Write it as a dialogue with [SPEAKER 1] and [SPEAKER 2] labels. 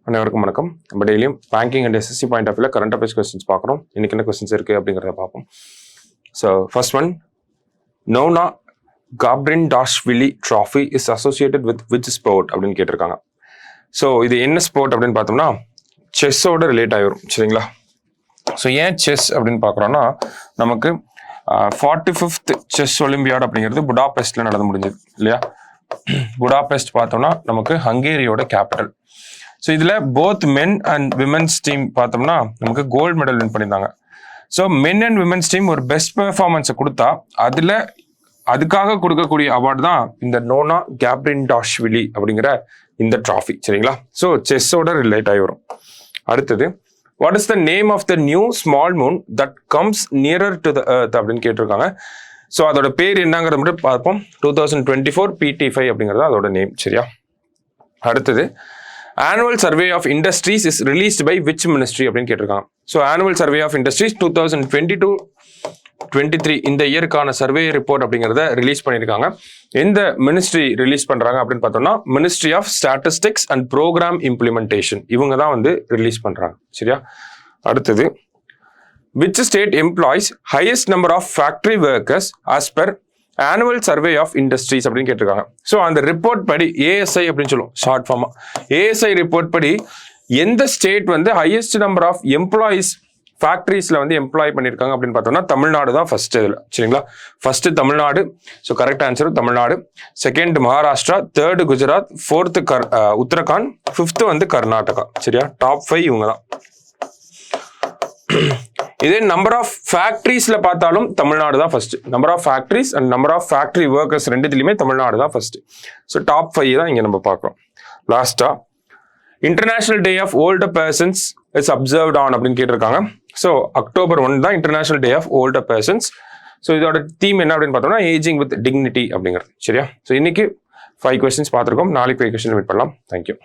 [SPEAKER 1] அனைவருக்கும் வணக்கம். நம்ம டெய்லியும் banking and SSC point of வியூல கரண்ட் அஃபேர்ஸ் கொஸ்டின்ஸ் பார்க்குறோம். இன்னைக்கு என்ன கொஸ்டின்ஸ் இருக்கு அப்படிங்கிறத பார்ப்போம். So first one, Nona Gaprindashvili trophy is associated with which sport அப்படின்னு கேட்டிருக்காங்க. ஸோ இது என்ன ஸ்போர்ட் அப்படின்னு பார்த்தோம்னா செஸ்ஸோட ரிலேட் ஆகிரும். சரிங்களா? ஸோ ஏன் செஸ் அப்படின்னு பார்க்குறோன்னா, நமக்கு 45th செஸ் ஒலிம்பியாட் அப்படிங்கிறது புடாபெஸ்ட்ல நடந்து முடிஞ்சது இல்லையா? புடாபெஸ்ட் பார்த்தோம்னா நமக்கு ஹங்கேரியோட கேபிட்டல். ஸோ இதில் both men and women's team பார்த்தோம்னா நமக்கு கோல்டு மெடல் வின் பண்ணியிருந்தாங்க. So men and women's team ஒரு பெஸ்ட் பெர்ஃபார்மன்ஸை கொடுத்தா அதுக்காக கொடுக்கக்கூடிய அவார்டு தான் இந்த நோனா காப்ரிண்டாஷ்விலி அப்படிங்கிற இந்த ட்ராஃபி. சரிங்களா? ஸோ செஸ்ஸோட ரிலேட் ஆகி வரும். அடுத்தது, what is the name of the new small moon that comes nearer to the earth அப்படின்னு கேட்டிருக்காங்க. ஸோ அதோட பேர் என்னங்கிறத மட்டும் பார்ப்போம். 2024 PT5 அப்படிங்கிறது அதோட நேம். சரியா? அடுத்தது, annual survey of industries is released by which ministry அப்படின்னு கேட்டிருக்காங்க. So annual survey of industries 2022-23 இந்த இயருக்கான சர்வே ரிப்போர்ட் அப்படிங்கிறத ரிலீஸ் பண்ணியிருக்காங்க. எந்த மினிஸ்ட்ரி ரிலீஸ் பண்றாங்க அப்படின்னு பார்த்தோம்னா ministry of statistics and programme implementation, இவங்க தான் வந்து ரிலீஸ் பண்றாங்க. சரியா? அடுத்தது, which state employs highest number of factory workers as per annual survey of industries அப்படின்னு கேட்டிருக்காங்க. ஸோ அந்த ரிப்போர்ட் படி ASI அப்படின்னு சொல்லுவோம் ஷார்ட் ஃபார்மா. ASI ரிப்போர்ட் படி எந்த ஸ்டேட் வந்து ஹையஸ்ட் நம்பர் ஆஃப் எம்ப்ளாயிஸ் ஃபேக்டரிஸ்ல வந்து எம்ப்ளாய் பண்ணியிருக்காங்க அப்படின்னு பார்த்தோம்னா தமிழ்நாடு தான் ஃபர்ஸ்ட் இதில். சரிங்களா? First Tamil Nadu. So correct answer Tamil Nadu. Second Maharashtra, third Gujarat, fourth Uttarakhand, fifth வந்து கர்நாடகா. சரியா? டாப் 5 இவங்க தான். இதே நம்பர் ஆஃப் ஃபேக்டரிஸ்ல பார்த்தாலும் தமிழ்நாடு தான் first. Number of factories and number of factory workers ரெண்டுத்துலையுமே தமிழ்நாடு தான் ஃபர்ஸ்ட். ஸோ டாப் 5 தான் இங்க நம்ம பார்க்குறோம். லாஸ்டா, international day of older persons is observed on அப்படின்னு கேட்டிருக்காங்க. ஸோ அக்டோபர் 1 தான் international day of older persons. So இதோட தீம் என்ன அப்படின்னு பார்த்தோம்னா ஏஜிங் வித் டிக்னிட்டி அப்படிங்கிறது. சரியா? ஸோ இன்னைக்கு 5 கொஸ்டின்ஸ் பார்த்துருக்கோம். நாளைக்கு 5 கொஸ்டின் மீட் பண்ணலாம். தேங்க்யூ.